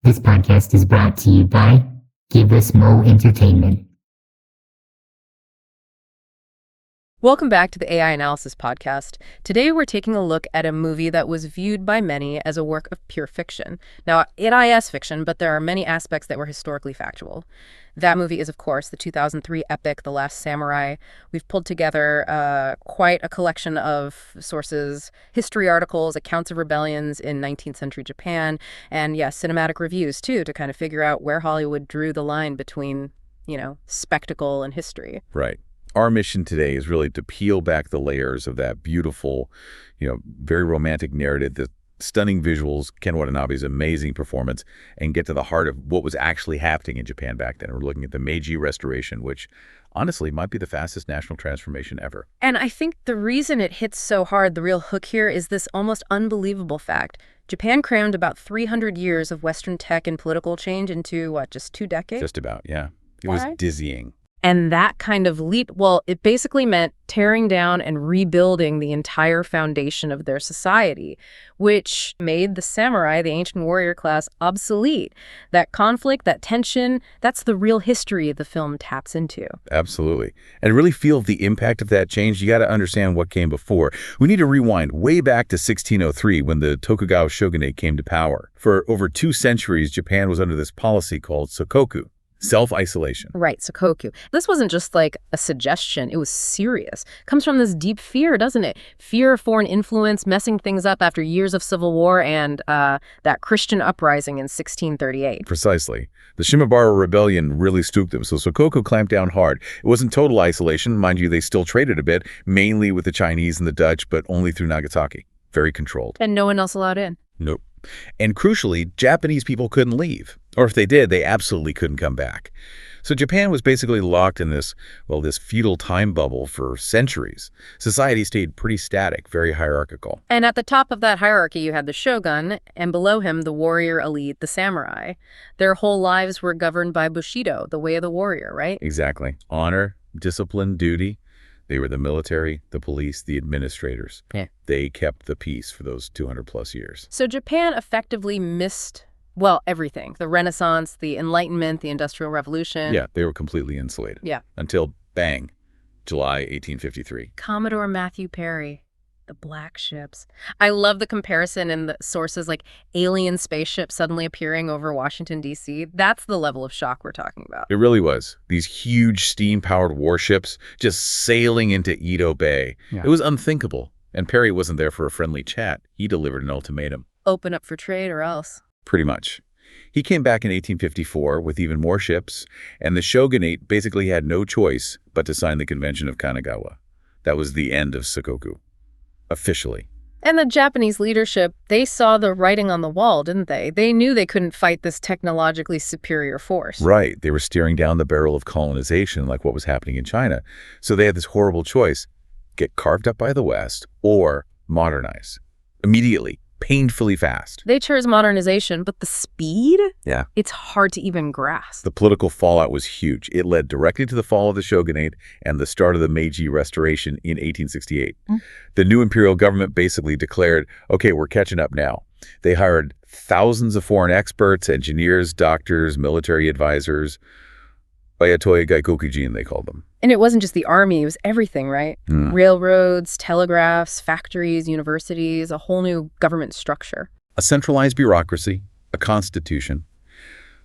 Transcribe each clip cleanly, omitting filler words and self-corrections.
This podcast is brought to you by Give Us Mo Entertainment. Welcome back to the AI Analysis Podcast. Today we're taking a look at a movie that was viewed by many as a work of pure fiction. Now, it is fiction, but there are many aspects that were historically factual. That movie is, of course, the 2003 epic, The Last Samurai. We've pulled together quite a collection of sources, history articles, accounts of rebellions in 19th century Japan, and cinematic reviews, too, to kind of figure out where Hollywood drew the line between, spectacle and history. Right. Our mission today is really to peel back the layers of that beautiful, very romantic narrative, the stunning visuals, Ken Watanabe's amazing performance, and get to the heart of what was actually happening in Japan back then. We're looking at the Meiji Restoration, which honestly might be the fastest national transformation ever. And I think the reason it hits so hard, the real hook here, is this almost unbelievable fact. Japan crammed about 300 years of Western tech and political change into, just 2 decades? Just about, yeah. It was dizzying. And that kind of leap, it basically meant tearing down and rebuilding the entire foundation of their society, which made the samurai, the ancient warrior class, obsolete. That conflict, that tension, that's the real history the film taps into. Absolutely. And to really feel the impact of that change, you got to understand what came before. We need to rewind way back to 1603 when the Tokugawa shogunate came to power. For over 2 centuries, Japan was under this policy called Sakoku. Self-isolation. Right, Sakoku. This wasn't just like a suggestion. It was serious. It comes from this deep fear, doesn't it? Fear of foreign influence, messing things up after years of civil war and that Christian uprising in 1638. Precisely. The Shimabara rebellion really spooked them, so Sakoku clamped down hard. It wasn't total isolation. Mind you, they still traded a bit, mainly with the Chinese and the Dutch, but only through Nagasaki. Very controlled. And no one else allowed in. Nope. And crucially, Japanese people couldn't leave. Or if they did, they absolutely couldn't come back. So Japan was basically locked in this feudal time bubble for centuries. Society stayed pretty static, very hierarchical. And at the top of that hierarchy, you had the shogun, and below him, the warrior elite, the samurai. Their whole lives were governed by Bushido, the way of the warrior, right? Exactly. Honor, discipline, duty. They were the military, the police, the administrators. Yeah. They kept the peace for those 200-plus years. So Japan effectively missed, everything. The Renaissance, the Enlightenment, the Industrial Revolution. Yeah, they were completely insulated. Yeah. Until, bang, July 1853. Commodore Matthew Perry. The black ships. I love the comparison in the sources, like alien spaceships suddenly appearing over Washington, D.C. That's the level of shock we're talking about. It really was. These huge steam-powered warships just sailing into Edo Bay. Yeah. It was unthinkable. And Perry wasn't there for a friendly chat. He delivered an ultimatum. Open up for trade or else. Pretty much. He came back in 1854 with even more ships, and the shogunate basically had no choice but to sign the Convention of Kanagawa. That was the end of Sakoku. Officially. And the Japanese leadership, they saw the writing on the wall, didn't they? They knew they couldn't fight this technologically superior force. Right. They were staring down the barrel of colonization like what was happening in China. So they had this horrible choice: get carved up by the West or modernize. Immediately. Painfully fast. They chose modernization, but the speed? Yeah. It's hard to even grasp. The political fallout was huge. It led directly to the fall of the shogunate and the start of the Meiji Restoration in 1868. The new imperial government basically declared, okay, we're catching up now. They hired thousands of foreign experts, engineers, doctors, military advisors. Oyatoya Gaikokujin, they called them. And it wasn't just the army, it was everything, right? Railroads, telegraphs, factories, universities, a whole new government structure. A centralized bureaucracy, a constitution.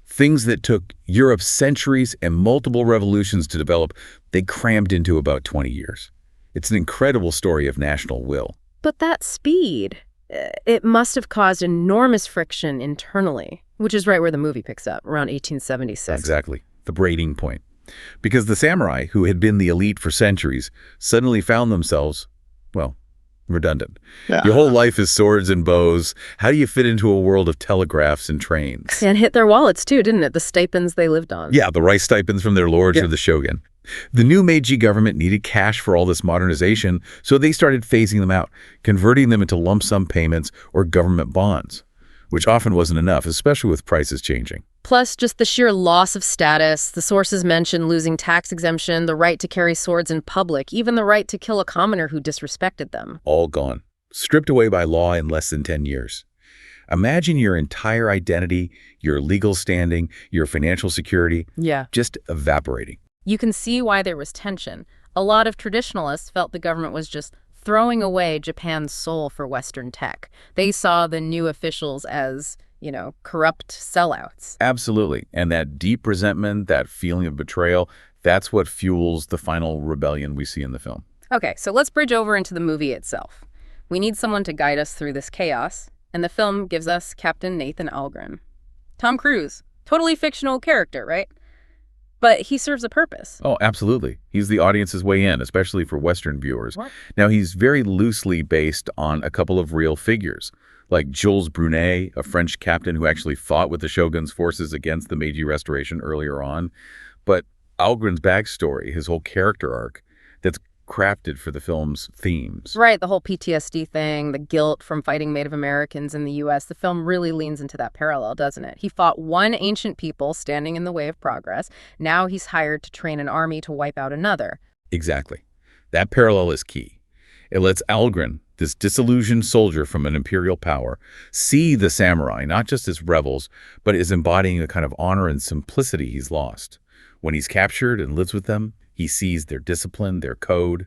Things that took Europe centuries and multiple revolutions to develop, they crammed into about 20 years. It's an incredible story of national will. But that speed, it must have caused enormous friction internally, which is right where the movie picks up, around 1876. Exactly. The breaking point. Because the samurai, who had been the elite for centuries, suddenly found themselves, redundant. Yeah. Your whole life is swords and bows. How do you fit into a world of telegraphs and trains? And hit their wallets too, didn't it? The stipends they lived on. Yeah, the rice stipends from their lords or the shogun. The new Meiji government needed cash for all this modernization, so they started phasing them out, converting them into lump sum payments or government bonds, which often wasn't enough, especially with prices changing. Plus, just the sheer loss of status. The sources mention losing tax exemption, the right to carry swords in public, even the right to kill a commoner who disrespected them. All gone. Stripped away by law in less than 10 years. Imagine your entire identity, your legal standing, your financial security, Yeah. just evaporating. You can see why there was tension. A lot of traditionalists felt the government was just throwing away Japan's soul for Western tech. They saw the new officials as, corrupt sellouts. Absolutely. And that deep resentment, that feeling of betrayal, that's what fuels the final rebellion we see in the film. Okay, so let's bridge over into the movie itself. We need someone to guide us through this chaos, and the film gives us Captain Nathan Algren. Tom Cruise, totally fictional character, right? But he serves a purpose. Oh, absolutely. He's the audience's way in, especially for Western viewers. What? Now, he's very loosely based on a couple of real figures, like Jules Brunet, a French captain who actually fought with the shogun's forces against the Meiji Restoration earlier on. But Algren's backstory, his whole character arc, that's crafted for the film's themes. Right, the whole PTSD thing, the guilt from fighting Native Americans in the U.S., the film really leans into that parallel, doesn't it? He fought one ancient people standing in the way of progress. Now he's hired to train an army to wipe out another. Exactly. That parallel is key. It lets Algren, this disillusioned soldier from an imperial power, see the samurai not just as rebels, but as embodying a kind of honor and simplicity he's lost. When he's captured and lives with them, he sees their discipline, their code,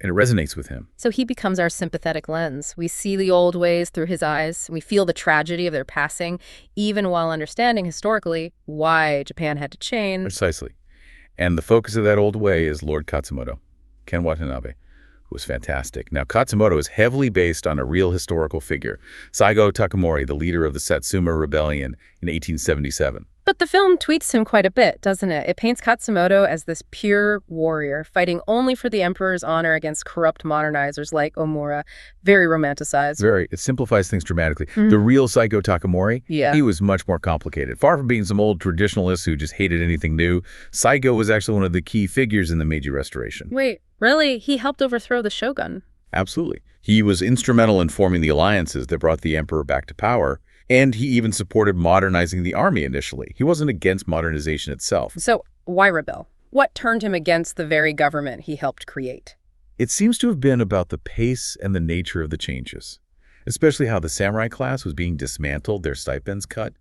and it resonates with him. So he becomes our sympathetic lens. We see the old ways through his eyes. We feel the tragedy of their passing, even while understanding historically why Japan had to change. Precisely. And the focus of that old way is Lord Katsumoto, Ken Watanabe, who was fantastic. Now, Katsumoto is heavily based on a real historical figure, Saigō Takamori, the leader of the Satsuma Rebellion in 1877. But the film tweaks him quite a bit, doesn't it? It paints Katsumoto as this pure warrior, fighting only for the emperor's honor against corrupt modernizers like Omura. Very romanticized. It simplifies things dramatically. The real Saigō Takamori, Yeah. he was much more complicated. Far from being some old traditionalist who just hated anything new, Saigo was actually one of the key figures in the Meiji Restoration. Wait, really? He helped overthrow the shogun? Absolutely. He was instrumental in forming the alliances that brought the emperor back to power. And he even supported modernizing the army initially. He wasn't against modernization itself. So why rebel? What turned him against the very government he helped create? It seems to have been about the pace and the nature of the changes, especially how the samurai class was being dismantled, their stipends cut,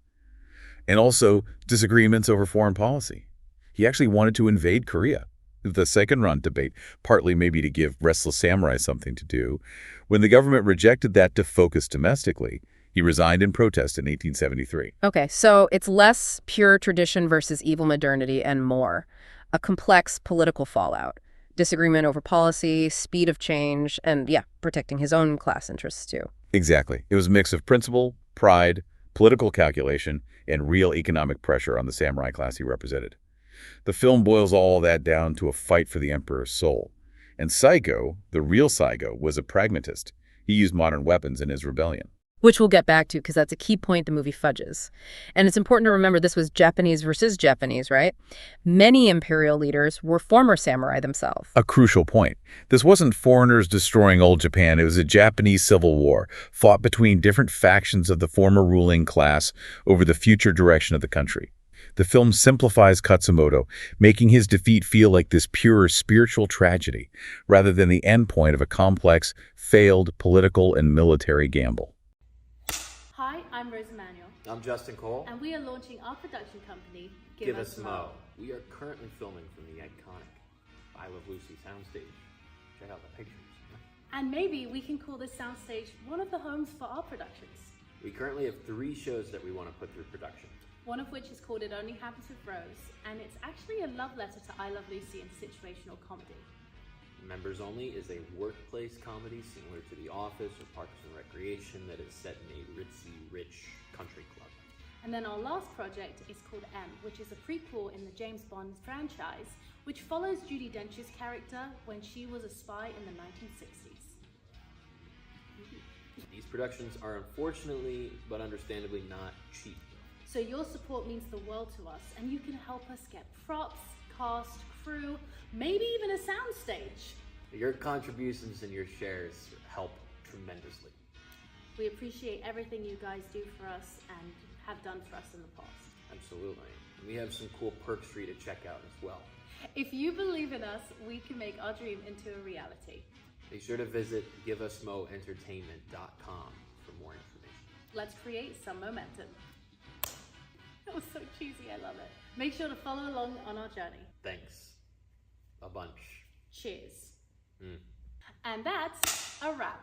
and also disagreements over foreign policy. He actually wanted to invade Korea. The second round debate, partly maybe to give restless samurai something to do. When the government rejected that to focus domestically, he resigned in protest in 1873. Okay, so it's less pure tradition versus evil modernity and more. A complex political fallout. Disagreement over policy, speed of change, and protecting his own class interests too. Exactly. It was a mix of principle, pride, political calculation, and real economic pressure on the samurai class he represented. The film boils all that down to a fight for the emperor's soul. And Saigo, the real Saigo, was a pragmatist. He used modern weapons in his rebellion. Which we'll get back to because that's a key point the movie fudges. And it's important to remember this was Japanese versus Japanese, right? Many imperial leaders were former samurai themselves. A crucial point. This wasn't foreigners destroying old Japan. It was a Japanese civil war fought between different factions of the former ruling class over the future direction of the country. The film simplifies Katsumoto, making his defeat feel like this pure spiritual tragedy rather than the endpoint of a complex, failed political and military gamble. Hi, I'm Rose Emanuel, I'm Justin Cole. and we are launching our production company, Give us Mo. We are currently filming from the iconic I Love Lucy soundstage. Check out the pictures. And maybe we can call this soundstage one of the homes for our productions, We currently have 3 shows that we want to put through production. one of which is called It Only Happens with Rose, and it's actually a love letter to I Love Lucy and situational comedy. Members Only is a workplace comedy similar to The Office or Parks and Recreation that is set in a ritzy, rich country club. And then our last project is called M, which is a prequel in the James Bond franchise, which follows Judi Dench's character when she was a spy in the 1960s. These productions are unfortunately, but understandably not cheap. So your support means the world to us, and you can help us get props, cast, crew, maybe even a soundstage. Your contributions and your shares help tremendously. We appreciate everything you guys do for us and have done for us in the past. Absolutely. And we have some cool perks for you to check out as well. If you believe in us, we can make our dream into a reality. Be sure to visit giveusmoentertainment.com for more information. Let's create some momentum. That was so cheesy, I love it. Make sure to follow along on our journey. Thanks. A bunch. Cheers. And that's a wrap.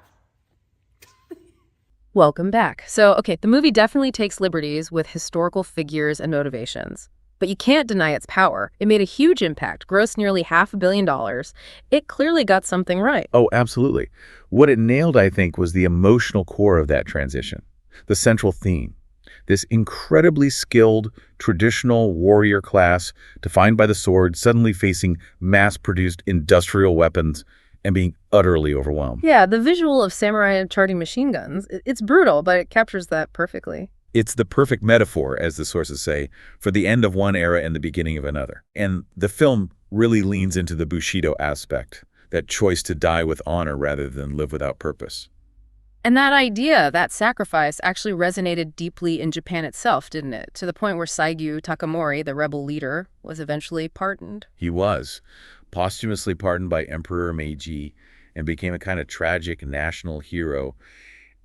Welcome back. So, okay, the movie definitely takes liberties with historical figures and motivations. But you can't deny its power. It made a huge impact, grossed nearly $500 million. It clearly got something right. Oh, absolutely. What it nailed, I think, was the emotional core of that transition, the central theme. This incredibly skilled, traditional warrior class, defined by the sword, suddenly facing mass-produced industrial weapons and being utterly overwhelmed. Yeah, the visual of samurai charging machine guns, it's brutal, but it captures that perfectly. It's the perfect metaphor, as the sources say, for the end of one era and the beginning of another. And the film really leans into the Bushido aspect, that choice to die with honor rather than live without purpose. And that idea, that sacrifice, actually resonated deeply in Japan itself, didn't it? To the point where Saigō Takamori, the rebel leader, was eventually pardoned. He was posthumously pardoned by Emperor Meiji and became a kind of tragic national hero.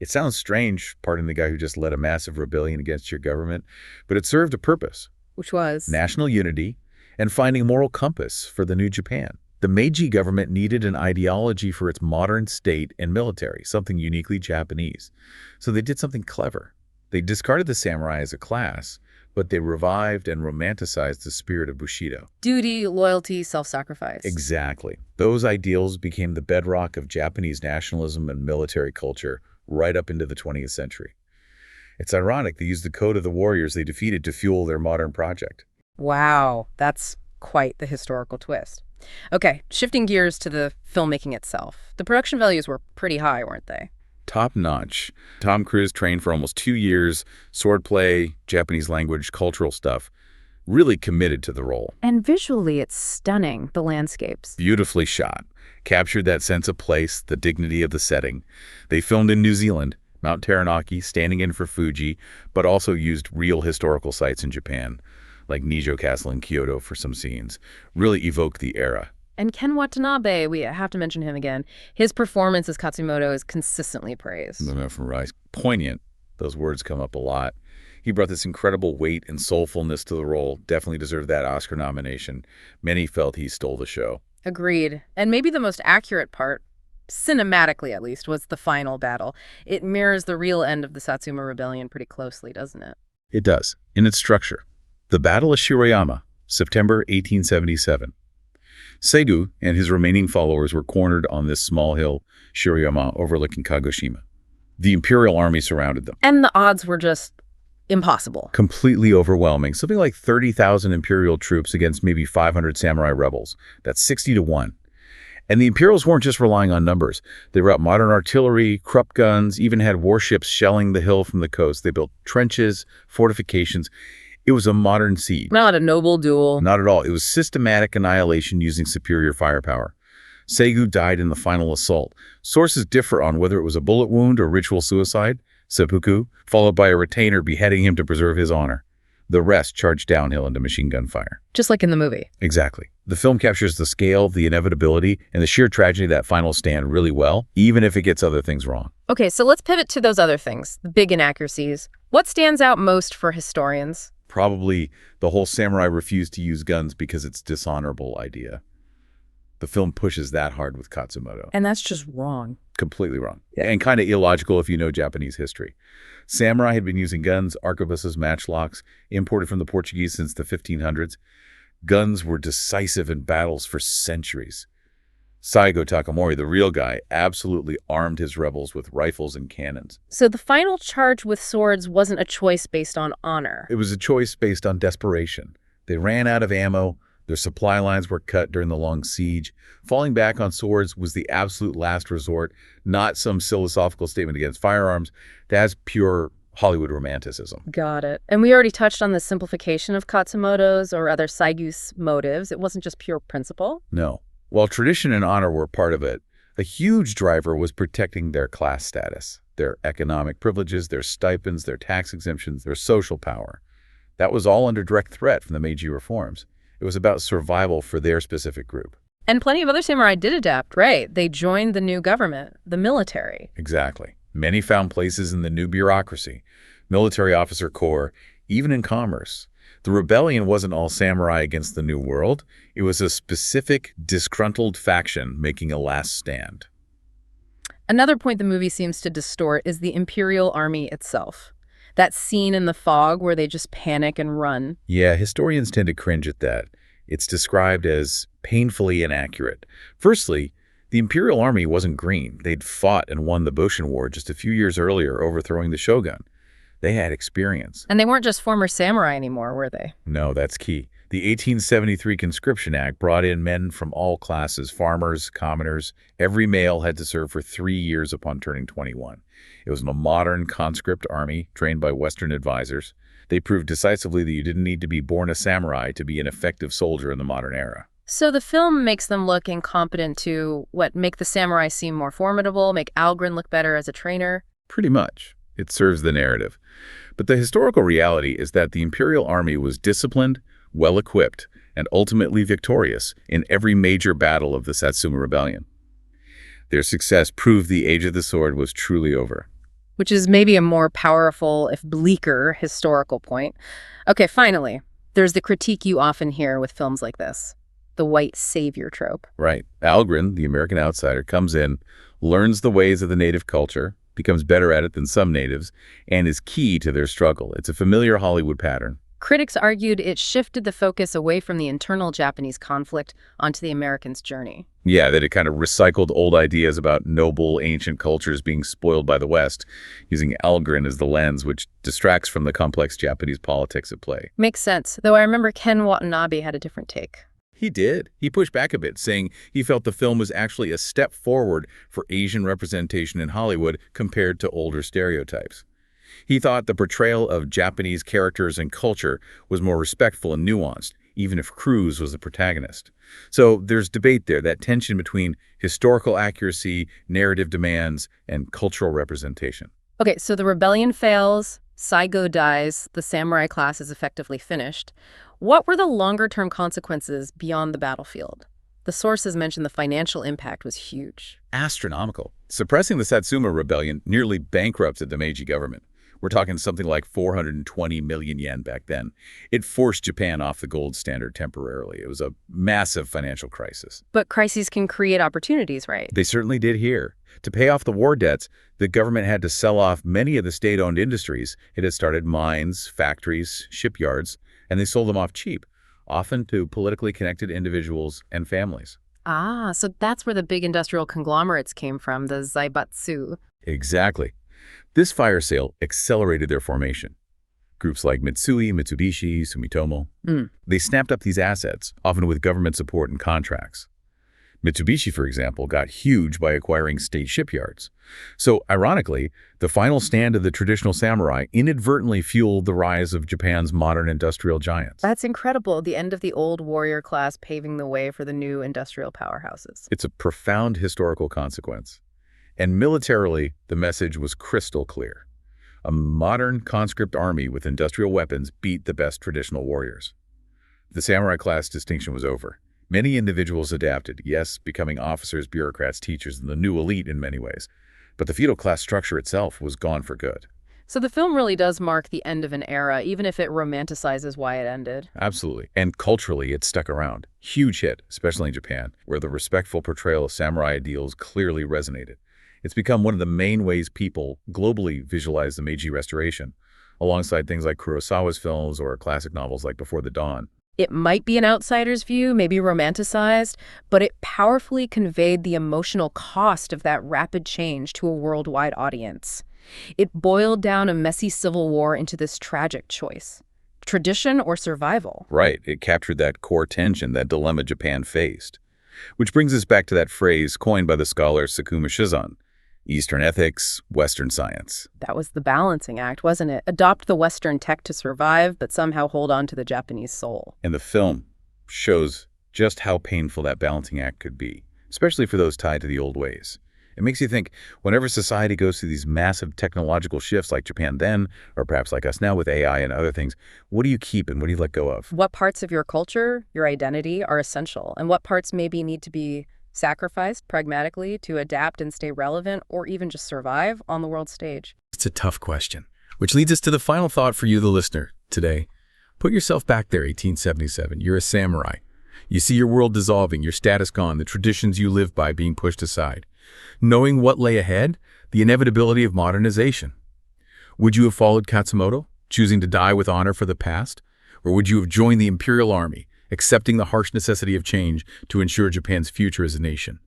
It sounds strange, pardoning the guy who just led a massive rebellion against your government, but it served a purpose. Which was? National unity and finding a moral compass for the new Japan. The Meiji government needed an ideology for its modern state and military, something uniquely Japanese. So they did something clever. They discarded the samurai as a class, but they revived and romanticized the spirit of Bushido. Duty, loyalty, self-sacrifice. Exactly. Those ideals became the bedrock of Japanese nationalism and military culture right up into the 20th century. It's ironic they used the code of the warriors they defeated to fuel their modern project. Wow, that's quite the historical twist. Okay, shifting gears to the filmmaking itself. The production values were pretty high, weren't they? Top-notch. Tom Cruise trained for almost 2 years, swordplay, Japanese language, cultural stuff. Really committed to the role. And visually, it's stunning, the landscapes. Beautifully shot. Captured that sense of place, the dignity of the setting. They filmed in New Zealand, Mount Taranaki, standing in for Fuji, but also used real historical sites in Japan, like Nijo Castle in Kyoto for some scenes. Really evoked the era. And Ken Watanabe, we have to mention him again. His performance as Katsumoto is consistently praised. Poignant. Those words come up a lot. He brought this incredible weight and soulfulness to the role. Definitely deserved that Oscar nomination. Many felt he stole the show. Agreed. And maybe the most accurate part, cinematically at least, was the final battle. It mirrors the real end of the Satsuma Rebellion pretty closely, doesn't it? It does, in its structure. The Battle of Shiroyama, September 1877. Saigo and his remaining followers were cornered on this small hill, Shiroyama, overlooking Kagoshima. The imperial army surrounded them. And the odds were just impossible. Completely overwhelming. Something like 30,000 imperial troops against maybe 500 samurai rebels. That's 60-1. And the Imperials weren't just relying on numbers. They brought modern artillery, Krupp guns, even had warships shelling the hill from the coast. They built trenches, fortifications. It was a modern siege. Not a noble duel. Not at all. It was systematic annihilation using superior firepower. Saigo died in the final assault. Sources differ on whether it was a bullet wound or ritual suicide, seppuku, followed by a retainer beheading him to preserve his honor. The rest charged downhill into machine gun fire. Just like in the movie. Exactly. The film captures the scale, the inevitability, and the sheer tragedy of that final stand really well, even if it gets other things wrong. Okay, so let's pivot to those other things, the big inaccuracies. What stands out most for historians? Probably the whole samurai refused to use guns because it's dishonorable idea. The film pushes that hard with Katsumoto. And that's just wrong. Completely wrong. And kind of illogical if you know Japanese history. Samurai had been using guns, arquebuses, matchlocks, imported from the Portuguese since the 1500s. Guns were decisive in battles for centuries. Saigō Takamori, the real guy, absolutely armed his rebels with rifles and cannons. So the final charge with swords wasn't a choice based on honor. It was a choice based on desperation. They ran out of ammo. Their supply lines were cut during the long siege. Falling back on swords was the absolute last resort, not some philosophical statement against firearms. That's pure Hollywood romanticism. Got it. And we already touched on the simplification of Katsumoto's or other Saigo's motives. It wasn't just pure principle. No. While tradition and honor were part of it, a huge driver was protecting their class status, their economic privileges, their stipends, their tax exemptions, their social power. That was all under direct threat from the Meiji reforms. It was about survival for their specific group. And plenty of other samurai did adapt, right? They joined the new government, the military. Exactly. Many found places in the new bureaucracy, military officer corps, even in commerce. The rebellion wasn't all samurai against the new world. It was a specific, disgruntled faction making a last stand. Another point the movie seems to distort is the Imperial Army itself. That scene in the fog where they just panic and run. Yeah, historians tend to cringe at that. It's described as painfully inaccurate. Firstly, the Imperial Army wasn't green. They'd fought and won the Boshin War just a few years earlier, overthrowing the shogun. They had experience. And they weren't just former samurai anymore, were they? No, that's key. The 1873 Conscription Act brought in men from all classes, farmers, commoners. Every male had to serve for 3 years upon turning 21. It was a modern conscript army trained by Western advisors. They proved decisively that you didn't need to be born a samurai to be an effective soldier in the modern era. So the film makes them look incompetent to, make the samurai seem more formidable, make Algren look better as a trainer? Pretty much. It serves the narrative. But the historical reality is that the Imperial Army was disciplined, well-equipped, and ultimately victorious in every major battle of the Satsuma Rebellion. Their success proved the age of the sword was truly over. Which is maybe a more powerful, if bleaker, historical point. Okay, finally, there's the critique you often hear with films like this. The white savior trope. Right. Algren, the American outsider, comes in, learns the ways of the native culture, becomes better at it than some natives, and is key to their struggle. It's a familiar Hollywood pattern. Critics argued it shifted the focus away from the internal Japanese conflict onto the Americans' journey. Yeah, that it kind of recycled old ideas about noble, ancient cultures being spoiled by the West, using Algren as the lens, which distracts from the complex Japanese politics at play. Makes sense, though I remember Ken Watanabe had a different take. He did. He pushed back a bit, saying he felt the film was actually a step forward for Asian representation in Hollywood compared to older stereotypes. He thought the portrayal of Japanese characters and culture was more respectful and nuanced, even if Cruz was the protagonist. So there's debate there, that tension between historical accuracy, narrative demands, and cultural representation. Okay, so the rebellion fails, Saigo dies, the samurai class is effectively finished. What were the longer-term consequences beyond the battlefield? The sources mentioned the financial impact was huge. Astronomical. Suppressing the Satsuma Rebellion nearly bankrupted the Meiji government. We're talking something like 420 million yen back then. It forced Japan off the gold standard temporarily. It was a massive financial crisis. But crises can create opportunities, right? They certainly did here. To pay off the war debts, the government had to sell off many of the state-owned industries. It had started mines, factories, shipyards, and they sold them off cheap, often to politically connected individuals and families. Ah, so that's where the big industrial conglomerates came from, the zaibatsu. Exactly. This fire sale accelerated their formation. Groups like Mitsui, Mitsubishi, Sumitomo, they snapped up these assets, often with government support and contracts. Mitsubishi, for example, got huge by acquiring state shipyards. So, ironically, the final stand of the traditional samurai inadvertently fueled the rise of Japan's modern industrial giants. That's incredible, the end of the old warrior class paving the way for the new industrial powerhouses. It's a profound historical consequence. And militarily, the message was crystal clear. A modern conscript army with industrial weapons beat the best traditional warriors. The samurai class distinction was over. Many individuals adapted, yes, becoming officers, bureaucrats, teachers, and the new elite in many ways. But the feudal class structure itself was gone for good. So the film really does mark the end of an era, even if it romanticizes why it ended. Absolutely. And culturally, it stuck around. Huge hit, especially in Japan, where the respectful portrayal of samurai ideals clearly resonated. It's become one of the main ways people globally visualize the Meiji Restoration, alongside things like Kurosawa's films or classic novels like Before the Dawn. It might be an outsider's view, maybe romanticized, but it powerfully conveyed the emotional cost of that rapid change to a worldwide audience. It boiled down a messy civil war into this tragic choice: tradition or survival. Right. It captured that core tension, that dilemma Japan faced. Which brings us back to that phrase coined by the scholar Sakuma Shizan: Eastern ethics, Western science. That was the balancing act, wasn't it? Adopt the Western tech to survive, but somehow hold on to the Japanese soul. And the film shows just how painful that balancing act could be, especially for those tied to the old ways. It makes you think, whenever society goes through these massive technological shifts like Japan then, or perhaps like us now with AI and other things, what do you keep and what do you let go of? What parts of your culture, your identity, are essential, and what parts maybe need to be sacrificed pragmatically to adapt and stay relevant, or even just survive on the world stage? It's a tough question, which leads us to the final thought for you, the listener, today. Put yourself back there, 1877. You're a samurai. You see your world dissolving, your status gone, the traditions you live by being pushed aside. Knowing what lay ahead, the inevitability of modernization. Would you have followed Katsumoto, choosing to die with honor for the past? Or would you have joined the imperial army, accepting the harsh necessity of change to ensure Japan's future as a nation?